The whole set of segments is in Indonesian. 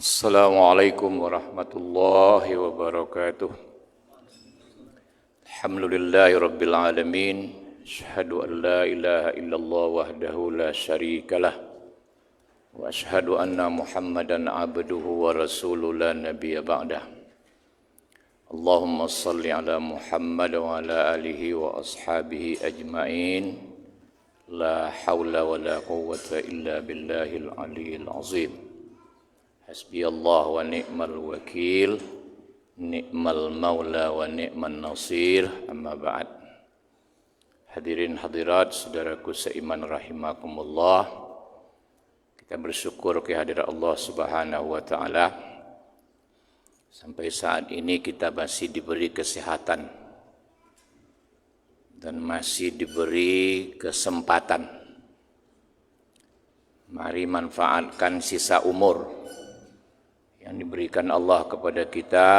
Assalamualaikum warahmatullahi wabarakatuh. Alhamdulillahi rabbil alamin. Asyhadu an la ilaha illallah wahdahu la syarikalah. Wa asyhadu anna Muhammadan abduhu wa rasuluhu la nabiyya ba'dah. Allahumma salli ala Muhammad wa ala alihi wa ashabihi ajma'in. La hawla wa la quwwata illa billahil aliyyil azim. Hasbiyallah wa ni'mal wakil, ni'mal maula wa ni'man nasir, amma ba'd. Hadirin hadirat, saudaraku seiman rahimakumullah. Kita bersyukur kehadirat Allah Subhanahu wa taala. Sampai saat ini kita masih diberi kesehatan dan masih diberi kesempatan. Mari manfaatkan sisa umur yang diberikan Allah kepada kita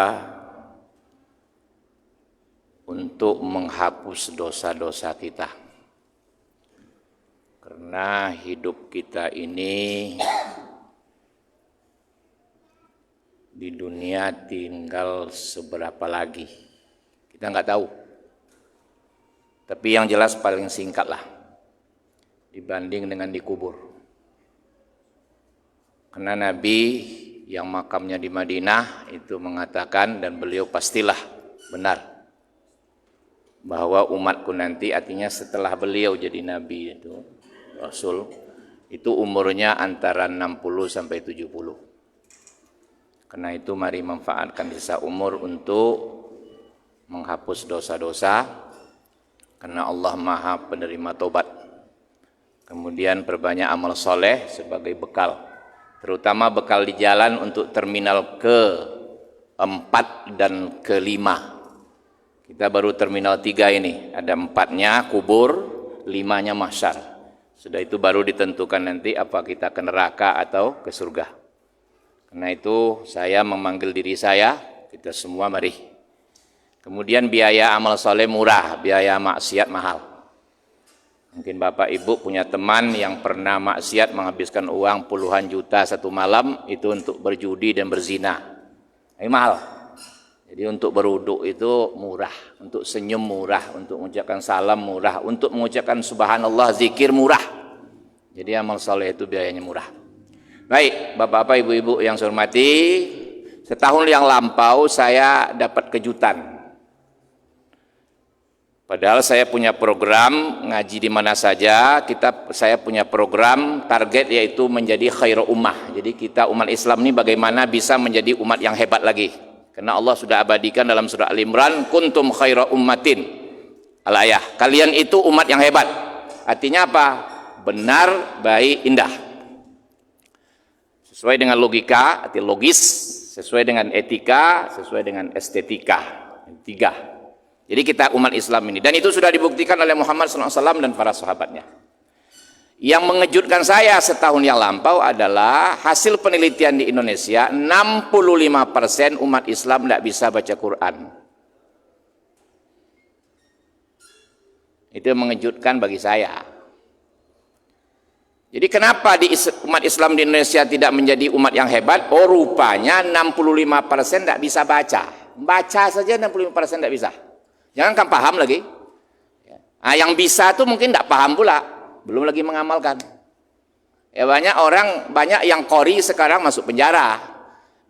untuk menghapus dosa-dosa kita. Karena hidup kita ini di dunia tinggal seberapa lagi, kita nggak tahu. Tapi yang jelas paling singkat lah dibanding dengan dikubur. Karena Nabi yang makamnya di Madinah itu mengatakan, dan beliau pastilah benar, bahwa umatku nanti, artinya setelah beliau jadi Nabi itu Rasul, itu umurnya antara 60 sampai 70. Karena itu mari manfaatkan sisa umur untuk menghapus dosa-dosa, karena Allah Maha penerima tobat. Kemudian perbanyak amal soleh sebagai bekal, terutama bekal di jalan untuk terminal ke-4 dan ke-5. Kita baru terminal 3 ini, ada 4-nya kubur, 5-nya mahsyar. Sudah itu baru ditentukan nanti apa kita ke neraka atau ke surga. Karena itu saya memanggil diri saya, kita semua mari. Kemudian biaya amal soleh murah, biaya maksiat mahal. Mungkin Bapak Ibu punya teman yang pernah maksiat menghabiskan uang puluhan juta satu malam itu untuk berjudi dan berzina. Ini mahal. Jadi untuk berwudu itu murah, untuk senyum murah, untuk mengucapkan salam murah, untuk mengucapkan subhanallah zikir murah. Jadi amal soleh itu biayanya murah. Baik, Bapak-bapak, Ibu-ibu yang saya hormati, setahun yang lampau saya dapat kejutan. Padahal saya punya program ngaji di mana saja, saya punya program target yaitu menjadi khairu ummah. Jadi kita umat Islam ini bagaimana bisa menjadi umat yang hebat lagi. Karena Allah sudah abadikan dalam surah Al-Imran, kuntum khairu ummatin. Al-ayah, kalian itu umat yang hebat. Artinya apa? Benar, baik, indah. Sesuai dengan logika, arti logis, sesuai dengan etika, sesuai dengan estetika. 3. Jadi kita umat Islam ini, dan itu sudah dibuktikan oleh Muhammad SAW dan para sahabatnya. Yang mengejutkan saya setahun yang lampau adalah hasil penelitian di Indonesia, 65% umat Islam tidak bisa baca Quran. Itu mengejutkan bagi saya. Jadi kenapa umat Islam di Indonesia tidak menjadi umat yang hebat? Oh, rupanya 65% tidak bisa baca. Baca saja 65% tidak bisa. Jangan kan paham lagi. Nah, yang bisa tuh mungkin tidak paham pula, belum lagi mengamalkan. Ya banyak yang qori sekarang masuk penjara.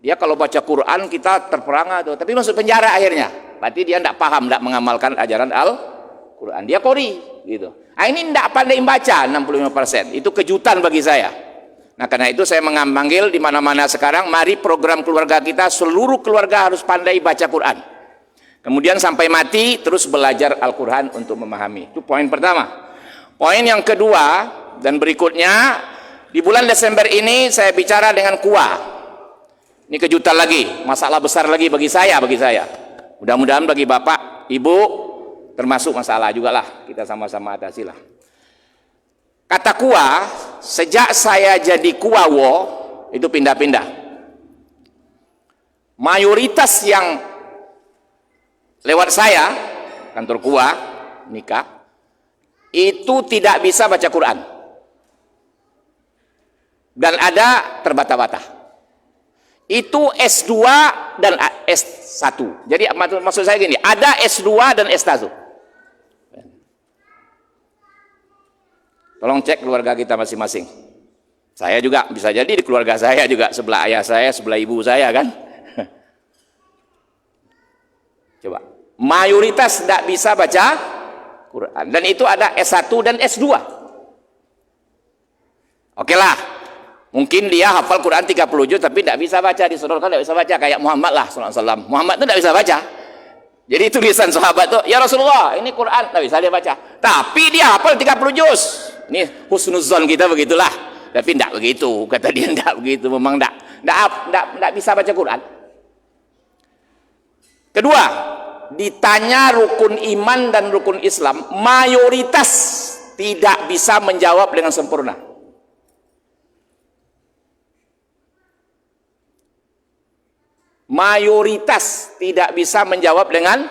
Dia kalau baca Quran kita terperangah tuh, tapi masuk penjara akhirnya. Berarti dia tidak paham, tidak mengamalkan ajaran Al-Quran. Dia qori gitu. Nah, ini tidak pandai membaca 65%. Itu kejutan bagi saya. Nah, karena itu saya memanggil di mana-mana sekarang, mari program keluarga kita, seluruh keluarga harus pandai baca Quran. Kemudian sampai mati terus belajar Al-Quran untuk memahami. Itu poin pertama. Poin yang kedua dan berikutnya, di bulan Desember ini saya bicara dengan KUA. Ini kejutan lagi, masalah besar lagi bagi saya. Mudah-mudahan bagi Bapak, Ibu termasuk masalah juga lah. Kita sama-sama atasilah. Kata KUA, sejak saya jadi KUAWO itu pindah-pindah. Mayoritas yang lewat saya, kantor KUA, nikah, itu tidak bisa baca Quran. dan ada terbata-bata. Itu S2 dan S1. Jadi maksud saya gini, ada S2 dan S1. Tolong cek keluarga kita masing-masing. Saya juga bisa jadi di keluarga saya juga, sebelah ayah saya, sebelah ibu saya kan. Coba, mayoritas tidak bisa baca Quran, dan itu ada S1 dan S2. Oke lah, mungkin dia hafal Quran 30 juz tapi tidak bisa baca, disodorkan tidak bisa baca, kayak Muhammad lah SAW. Muhammad itu tidak bisa baca. Jadi tulisan sahabat tuh, ya Rasulullah, ini Quran, tidak bisa dia baca. Tapi dia hafal 30 juz. Ini husnuzon kita begitulah. Tapi tidak begitu, kata dia, tidak begitu, memang tidak bisa baca Quran. Kedua, ditanya rukun iman dan rukun Islam, mayoritas tidak bisa menjawab dengan sempurna. Mayoritas tidak bisa menjawab dengan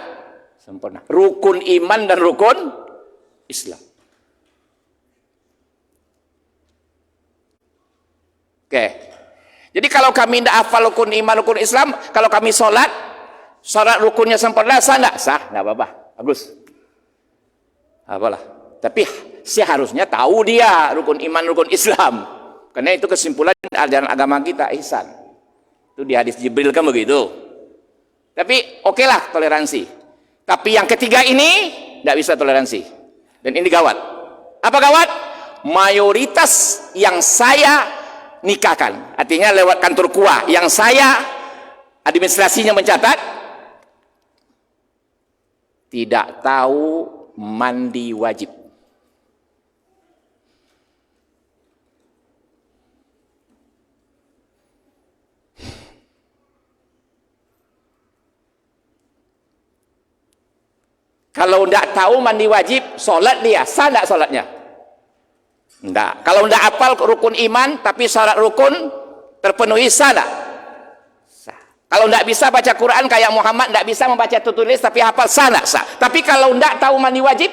sempurna. Rukun iman dan rukun Islam. Oke. Jadi kalau kami tidak hafal rukun iman, rukun Islam, kalau kami sholat rukunnya sempurna, sah enggak? Sah, enggak apa-apa. Bagus. Apalah. Tapi seharusnya tahu dia rukun iman, rukun Islam. Karena itu kesimpulan ajaran agama kita, ihsan. Itu di hadis Jibril kan begitu. Tapi oke lah toleransi. Tapi yang ketiga ini enggak bisa toleransi. Dan ini gawat. Apa gawat? Mayoritas yang saya nikahkan, artinya lewat kantor KUA, yang saya administrasinya mencatat, tidak tahu mandi wajib. Kalau tidak tahu mandi wajib, sholat dia, sah tidak sholatnya? Enggak. Kalau enggak hafal rukun iman tapi syarat rukun terpenuhi, sah enggak? Sah. Kalau enggak bisa baca Quran kayak Muhammad, enggak bisa membaca tulis tapi hafal, sah enggak? Sah. Tapi kalau enggak tahu mandi wajib,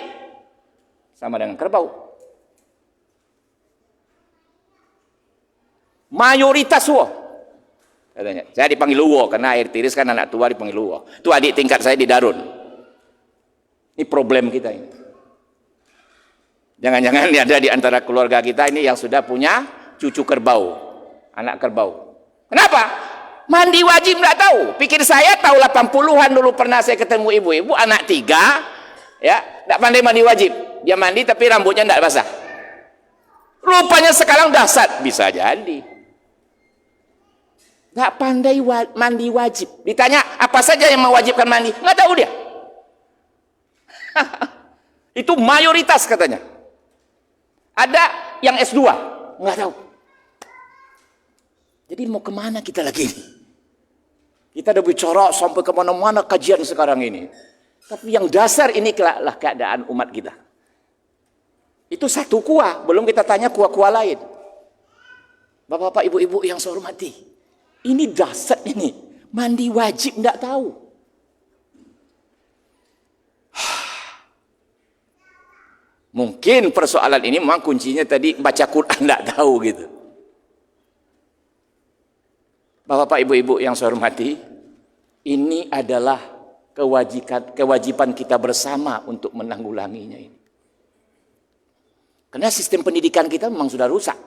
sama dengan kerbau. Mayoritas katanya. Saya dipanggil Luwo karena air tiris kan anak tua dipanggil Luwo. Itu adik tingkat saya di Darun. Ini problem kita ini. Jangan-jangan ada di antara keluarga kita ini yang sudah punya cucu kerbau, anak kerbau. Kenapa? Mandi wajib nggak tahu. Pikir saya tahu 80-an dulu pernah saya ketemu ibu-ibu, anak 3, ya, nggak pandai mandi wajib. Dia mandi tapi rambutnya nggak basah. Rupanya sekarang dahsyat, bisa jadi. Nggak pandai mandi wajib. Ditanya apa saja yang mewajibkan mandi, nggak tahu dia. Itu mayoritas katanya. Ada yang S2, nggak tahu. Jadi mau kemana kita lagi? Kita udah bicara sampai kemana-mana kajian sekarang ini. Tapi yang dasar ini lah keadaan umat kita. Itu satu kuah, belum kita tanya kuah-kuah lain. Bapak-bapak, ibu-ibu yang saya hormati, ini dasar ini. Mandi wajib nggak tahu. Mungkin persoalan ini memang kuncinya tadi baca Quran tidak tahu gitu. Bapak, ibu-ibu yang saya hormati, ini adalah kewajiban kita bersama untuk menanggulanginya ini. Karena sistem pendidikan kita memang sudah rusak.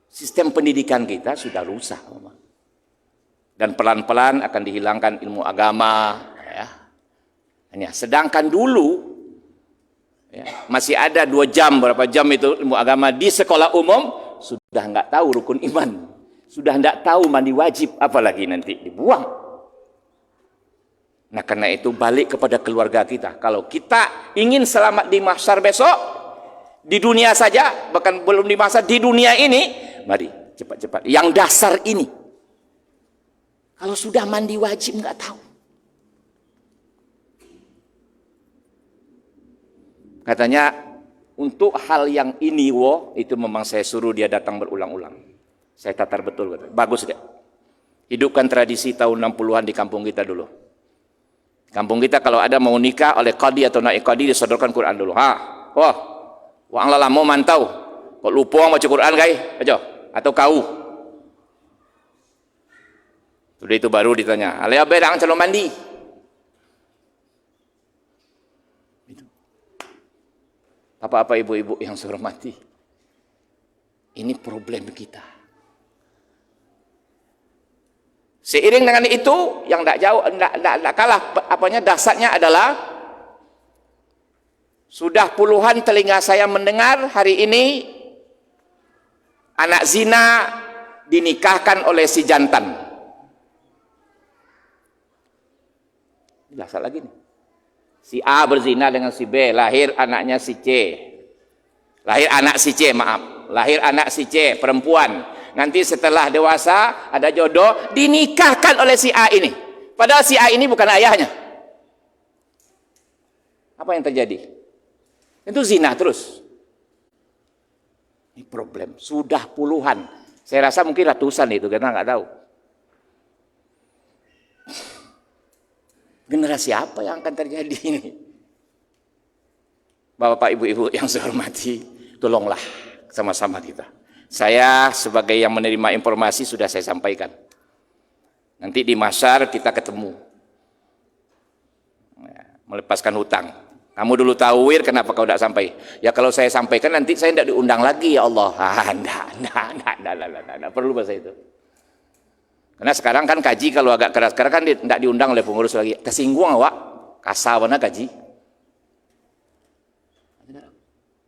Sistem pendidikan kita sudah rusak. Dan pelan-pelan akan dihilangkan ilmu agama. Ya. Sedangkan dulu, ya, masih ada 2 jam, berapa jam itu ilmu agama di sekolah umum, sudah nggak tahu rukun iman, sudah nggak tahu mandi wajib, apalagi nanti dibuang. Nah karena itu balik kepada keluarga kita. Kalau kita ingin selamat di mahsyar besok, di dunia saja, bahkan belum di mahsyar, di dunia ini, mari cepat-cepat. Yang dasar ini, kalau sudah mandi wajib nggak tahu. Katanya untuk hal yang ini, itu memang saya suruh dia datang berulang-ulang. Saya tatar betul, katanya. Bagus deh. Hidupkan tradisi tahun 60-an di kampung kita dulu. Kampung kita kalau ada mau nikah oleh qadi atau naik qadi, disodorkan Quran dulu. Wang lala mau mantau. Kok lupa baca Quran kai? Aja. Atau kau. Sudah itu baru ditanya, alaiya bedang calon mandi. Bapak-bapak, ibu-ibu yang saya hormati, ini problem kita. Seiring dengan itu, yang tidak jauh, tidak kalah, dasarnya adalah sudah puluhan telinga saya mendengar hari ini anak zina dinikahkan oleh si jantan. Dasar lagi nih. Si A berzina dengan si B, lahir anaknya si C. Lahir anak si C, maaf. Lahir anak si C, perempuan. Nanti setelah dewasa, ada jodoh, dinikahkan oleh si A ini. Padahal si A ini bukan ayahnya. Apa yang terjadi? Itu zina terus. Ini problem. Sudah puluhan. Saya rasa mungkin ratusan itu, kita nggak tahu. Generasi apa yang akan terjadi ini? Bapak, ibu-ibu yang saya hormati, tolonglah sama-sama kita. Saya sebagai yang menerima informasi sudah saya sampaikan. Nanti di mahsyar kita ketemu. Melepaskan hutang. Kamu dulu tawir, kenapa kau tidak sampai? Ya kalau saya sampaikan nanti saya tidak diundang lagi, ya Allah. Tidak perlu bahasa itu. Karena sekarang kan kaji kalau agak keras-keras kan tidak diundang oleh pengurus lagi. Kesinggung awak, kasar mana kaji.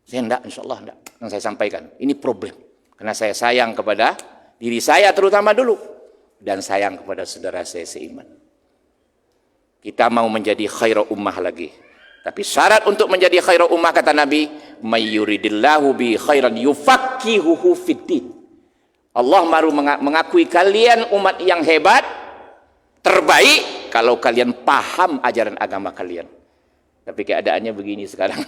Saya tidak, insya Allah tidak. Yang saya sampaikan, ini problem. Karena saya sayang kepada diri saya terutama dulu. Dan sayang kepada saudara saya seiman. Kita mau menjadi khairu ummah lagi. Tapi syarat untuk menjadi khairu ummah kata Nabi, may yuridillahu bi khairan yufaqqihuhu fiddin. Allah baru mengakui kalian umat yang hebat, terbaik kalau kalian paham ajaran agama kalian. Tapi keadaannya begini sekarang.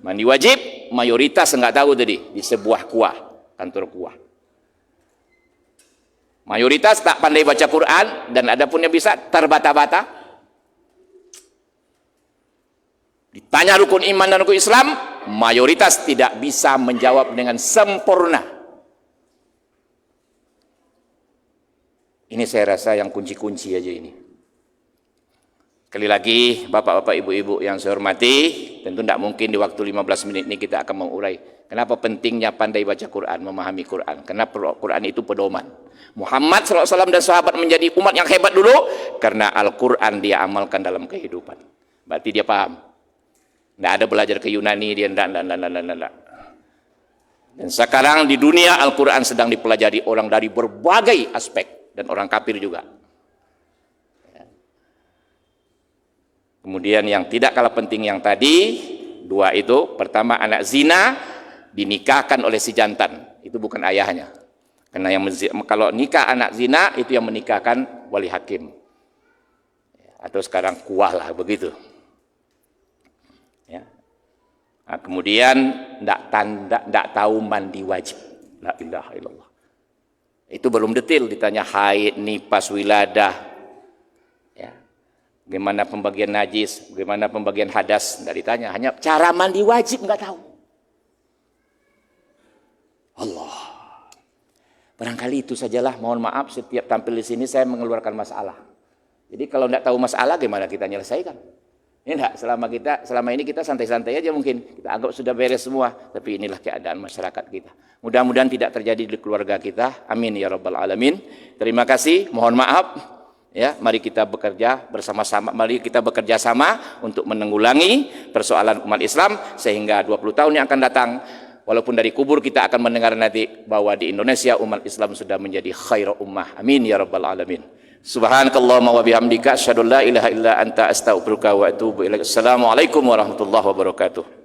Mandi wajib, mayoritas enggak tahu tadi di sebuah kuah, kantor kuah. Mayoritas tak pandai baca Quran dan ada pun yang bisa terbata-bata. Ditanya rukun iman dan rukun Islam, mayoritas tidak bisa menjawab dengan sempurna. Ini saya rasa yang kunci-kunci aja ini. Sekali lagi, bapak-bapak, ibu-ibu yang saya hormati, tentu tidak mungkin di waktu 15 menit ini kita akan mengurai. Kenapa pentingnya pandai baca Quran, memahami Quran? Karena Quran itu pedoman. Muhammad SAW dan sahabat menjadi umat yang hebat dulu, karena Al-Quran dia amalkan dalam kehidupan. Berarti dia paham. Tidak ada belajar ke Yunani, dia tidak. Dan sekarang di dunia Al-Quran sedang dipelajari orang dari berbagai aspek. Dan orang kafir juga. Kemudian yang tidak kalah penting yang tadi, dua itu, pertama anak zina dinikahkan oleh si jantan, itu bukan ayahnya. Karena yang kalau nikah anak zina itu yang menikahkan wali hakim. Atau sekarang kuah lah begitu. Ya. Nah, kemudian tidak tahu mandi wajib. La ilaha illallah. Itu belum detail, ditanya haid, nifas, wiladah, ya. Bagaimana pembagian najis, bagaimana pembagian hadas, tidak ditanya. Hanya cara mandi wajib nggak tahu. Allah. Barangkali itu sajalah. Mohon maaf setiap tampil di sini saya mengeluarkan masalah. Jadi kalau tidak tahu masalah, gimana kita menyelesaikan? Ini enggak, selama ini kita santai-santai aja mungkin. Kita anggap sudah beres semua. Tapi inilah keadaan masyarakat kita. Mudah-mudahan tidak terjadi di keluarga kita. Amin ya rabbal alamin. Terima kasih, mohon maaf. Ya, mari kita bekerja bersama-sama. Mari kita bekerja sama untuk menanggulangi persoalan umat Islam. Sehingga 20 tahun yang akan datang, walaupun dari kubur kita akan mendengar nanti bahwa di Indonesia umat Islam sudah menjadi khairu ummah. Amin ya rabbal alamin. Subhanakallahumma wa bihamdika asyhadu an la ilaha illa anta astaghfiruka wa atubu ilaik. Assalamualaikum warahmatullahi wabarakatuh.